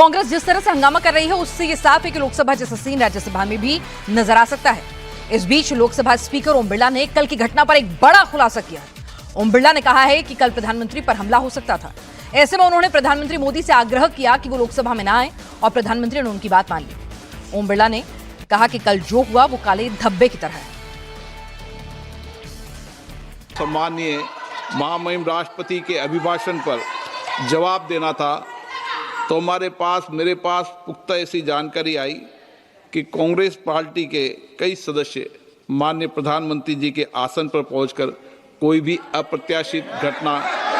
कांग्रेस जिस तरह से हंगामा कर रही है उससे ये साफ है कि लोकसभा जैसा सीन राज्यसभा में भी नजर आ सकता है। इस बीच लोकसभा स्पीकर ओम बिरला ने कल की घटना पर एक बड़ा खुलासा किया। ओम बिरला ने कहा है कि कल प्रधानमंत्री पर हमला हो सकता था। ऐसे में उन्होंने प्रधानमंत्री मोदी से आग्रह किया कि वो लोकसभा में ना आए और प्रधानमंत्री ने उनकी बात मान ली। ओम बिरला ने कहा कि कल जो हुआ वो काले धब्बे की तरह है। सम्माननीय महामहिम राष्ट्रपति के अभिभाषण पर जवाब देना था तो मेरे पास पुख्ता ऐसी जानकारी आई कि कांग्रेस पार्टी के कई सदस्य माननीय प्रधानमंत्री जी के आसन पर पहुंचकर कोई भी अप्रत्याशित घटना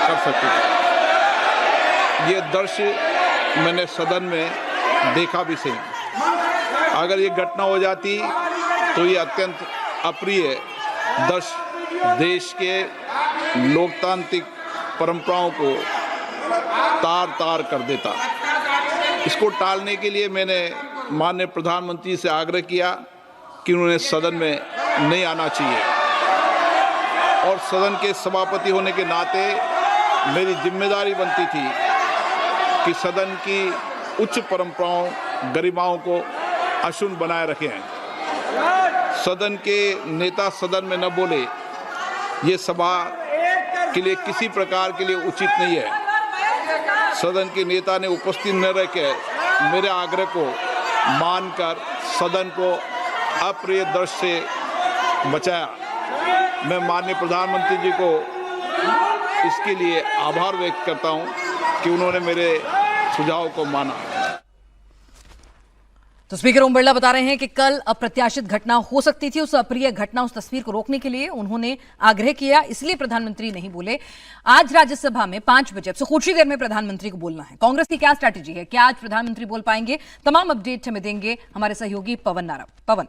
कर सकते थे। ये दृश्य मैंने सदन में देखा भी सही। अगर ये घटना हो जाती तो ये अत्यंत अप्रिय दृश्य देश के लोकतांत्रिक परंपराओं को तार तार कर देता। इसको टालने के लिए मैंने माननीय प्रधानमंत्री से आग्रह किया कि उन्हें सदन में नहीं आना चाहिए और सदन के सभापति होने के नाते मेरी जिम्मेदारी बनती थी कि सदन की उच्च परंपराओं गरिमाओं को अक्षुण्ण बनाए रखें। सदन के नेता सदन में न बोले, ये सभा के लिए किसी प्रकार के लिए उचित नहीं है। सदन के नेता ने उपस्थित न रहकर मेरे आग्रह को मानकर सदन को अप्रिय दृश्य से बचाया। मैं माननीय प्रधानमंत्री जी को इसके लिए आभार व्यक्त करता हूं कि उन्होंने मेरे सुझाव को माना। तो स्पीकर ओम बिरला बता रहे हैं कि कल अप्रत्याशित घटना हो सकती थी। उस अप्रिय घटना, उस तस्वीर को रोकने के लिए उन्होंने आग्रह किया, इसलिए प्रधानमंत्री नहीं बोले। आज राज्यसभा में 5 बजे, अब से कुछ ही देर में प्रधानमंत्री को बोलना है। कांग्रेस की क्या स्ट्रैटेजी है, क्या आज प्रधानमंत्री बोल पाएंगे? तमाम अपडेट हमें देंगे हमारे सहयोगी पवन नारव। पवन।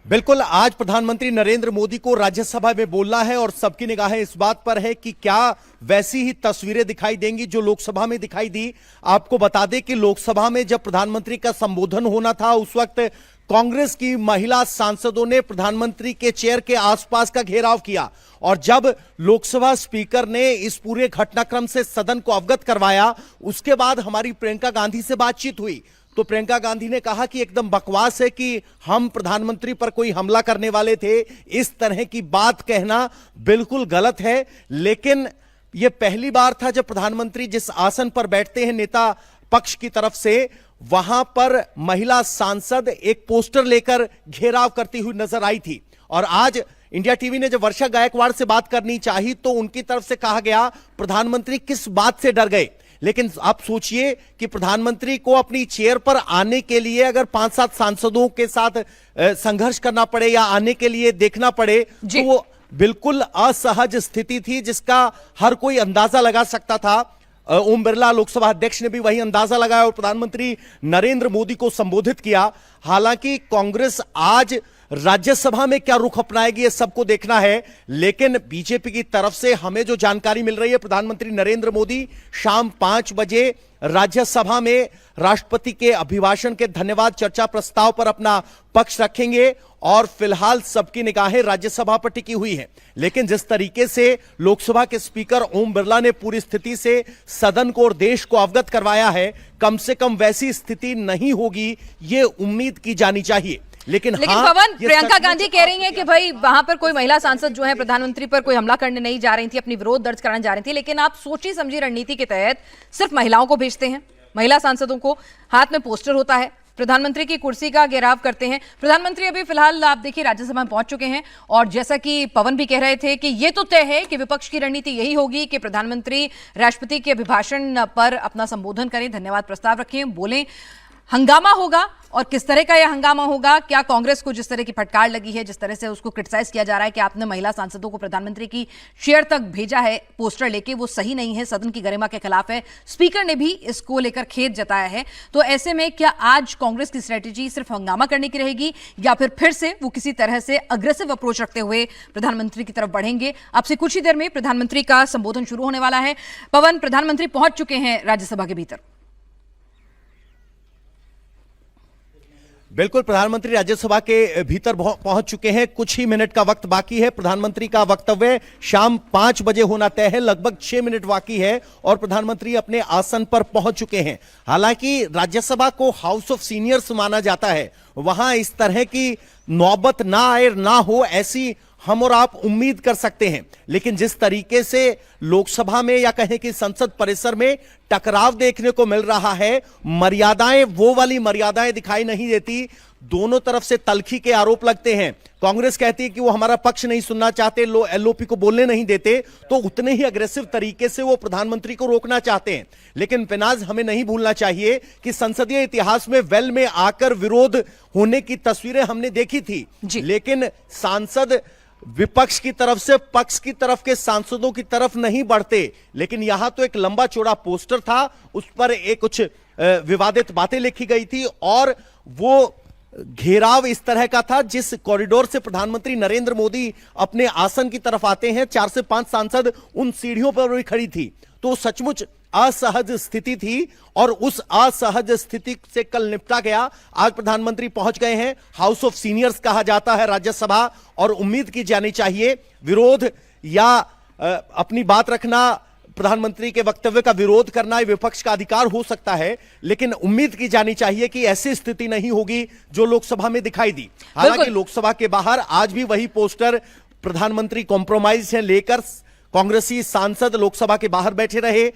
बिल्कुल, आज प्रधानमंत्री नरेंद्र मोदी को राज्यसभा में बोलना है और सबकी निगाहें इस बात पर है कि क्या वैसी ही तस्वीरें दिखाई देंगी जो लोकसभा में दिखाई दी। आपको बता दें कि लोकसभा में जब प्रधानमंत्री का संबोधन होना था उस वक्त कांग्रेस की महिला सांसदों ने प्रधानमंत्री के चेयर के आसपास का घेराव किया और जब लोकसभा स्पीकर ने इस पूरे घटनाक्रम से सदन को अवगत करवाया, उसके बाद हमारी प्रियंका गांधी से बातचीत हुई तो प्रियंका गांधी ने कहा कि एकदम बकवास है कि हम प्रधानमंत्री पर कोई हमला करने वाले थे। इस तरह की बात कहना बिल्कुल गलत है। लेकिन यह पहली बार था जब प्रधानमंत्री जिस आसन पर बैठते हैं नेता पक्ष की तरफ से, वहां पर महिला सांसद एक पोस्टर लेकर घेराव करती हुई नजर आई थी। और आज इंडिया टीवी ने जब वर्षा गायकवाड़ से बात करनी चाही तो उनकी तरफ से कहा गया प्रधानमंत्री किस बात से डर गए। लेकिन आप सोचिए कि प्रधानमंत्री को अपनी चेयर पर आने के लिए अगर 5-7 सांसदों के साथ संघर्ष करना पड़े या आने के लिए देखना पड़े तो वो बिल्कुल असहज स्थिति थी जिसका हर कोई अंदाजा लगा सकता था। ओम बिरला लोकसभा अध्यक्ष ने भी वही अंदाजा लगाया और प्रधानमंत्री नरेंद्र मोदी को संबोधित किया। हालांकि कांग्रेस आज राज्यसभा में क्या रुख अपनाएगी ये सबको देखना है, लेकिन बीजेपी की तरफ से हमें जो जानकारी मिल रही है, प्रधानमंत्री नरेंद्र मोदी शाम 5 बजे राज्यसभा में राष्ट्रपति के अभिभाषण के धन्यवाद चर्चा प्रस्ताव पर अपना पक्ष रखेंगे और फिलहाल सबकी निगाहें राज्यसभा पर टिकी हुई हैं। लेकिन जिस तरीके से लोकसभा के स्पीकर ओम बिरला ने पूरी स्थिति से सदन को और देश को अवगत करवाया है, कम से कम वैसी स्थिति नहीं होगी ये उम्मीद की जानी चाहिए। लेकिन हाँ, पवन, प्रियंका गांधी कह रही हैं कि भाई वहां पर कोई महिला सांसद जो है प्रधानमंत्री पर कोई हमला करने नहीं जा रही थी, अपनी विरोध दर्ज कराने जा रही थी। लेकिन आप सोची समझी रणनीति के तहत सिर्फ महिलाओं को भेजते हैं, महिला सांसदों को, हाथ में पोस्टर होता है, प्रधानमंत्री की कुर्सी का घेराव करते हैं। प्रधानमंत्री अभी फिलहाल आप देखिए राज्यसभा में पहुंच चुके हैं और जैसा कि पवन भी कह रहे थे कि यह तो तय है कि विपक्ष की रणनीति यही होगी कि प्रधानमंत्री राष्ट्रपति के अभिभाषण पर अपना संबोधन करें, धन्यवाद प्रस्ताव रखें, बोलें। हंगामा होगा और किस तरह का यह हंगामा होगा, क्या कांग्रेस को जिस तरह की फटकार लगी है, जिस तरह से उसको क्रिटिसाइज किया जा रहा है कि आपने महिला सांसदों को प्रधानमंत्री की चेयर तक भेजा है पोस्टर लेके, वो सही नहीं है, सदन की गरिमा के खिलाफ है। स्पीकर ने भी इसको लेकर खेद जताया है। तो ऐसे में क्या आज कांग्रेस की स्ट्रेटेजी सिर्फ हंगामा करने की रहेगी या फिर से वो किसी तरह से अग्रेसिव अप्रोच रखते हुए प्रधानमंत्री की तरफ बढ़ेंगे? अब से कुछ ही देर में प्रधानमंत्री का संबोधन शुरू होने वाला है। पवन, प्रधानमंत्री पहुंच चुके हैं राज्यसभा के भीतर। बिल्कुल, प्रधानमंत्री राज्यसभा के भीतर पहुंच चुके हैं। कुछ ही मिनट का वक्त बाकी है। प्रधानमंत्री का वक्तव्य शाम 5 बजे होना तय है। लगभग 6 मिनट बाकी है और प्रधानमंत्री अपने आसन पर पहुंच चुके हैं। हालांकि राज्यसभा को हाउस ऑफ सीनियर्स माना जाता है, वहां इस तरह की नौबत ना आए ना हो, ऐसी हम और आप उम्मीद कर सकते हैं। लेकिन जिस तरीके से लोकसभा में या कहें कि संसद परिसर में टकराव देखने को मिल रहा है, मर्यादाएं वो वाली मर्यादाएं दिखाई नहीं देती। दोनों तरफ से तल्खी के आरोप लगते हैं। कांग्रेस कहती है कि वो हमारा पक्ष नहीं सुनना चाहते, एलओपी को बोलने नहीं देते, तो उतने ही अग्रेसिव तरीके से वो प्रधानमंत्री को रोकना चाहते हैं। लेकिन पिनाज, हमें नहीं भूलना चाहिए कि संसदीय इतिहास में वेल में आकर विरोध होने की तस्वीरें हमने देखी थी, लेकिन सांसद विपक्ष की तरफ से पक्ष की तरफ के सांसदों की तरफ नहीं बढ़ते। लेकिन यहां तो एक लंबा चौड़ा पोस्टर था, उस पर एक कुछ विवादित बातें लिखी गई थी और वो घेराव इस तरह का था जिस कॉरिडोर से प्रधानमंत्री नरेंद्र मोदी अपने आसन की तरफ आते हैं। 4 से 5 सांसद उन सीढ़ियों पर भी खड़ी थी। तो सचमुच असहज स्थिति थी और उस असहज स्थिति से कल निपटा गया। आज प्रधानमंत्री पहुंच गए हैं। हाउस ऑफ सीनियर्स कहा जाता है राज्यसभा, और उम्मीद की जानी चाहिए विरोध या अपनी बात रखना, प्रधानमंत्री के वक्तव्य का विरोध करना विपक्ष का अधिकार हो सकता है, लेकिन उम्मीद की जानी चाहिए कि ऐसी स्थिति नहीं होगी जो लोकसभा में दिखाई दी। हालांकि लोकसभा के बाहर आज भी वही पोस्टर, प्रधानमंत्री कॉम्प्रोमाइज से लेकर कांग्रेसी सांसद लोकसभा के बाहर बैठे रहे।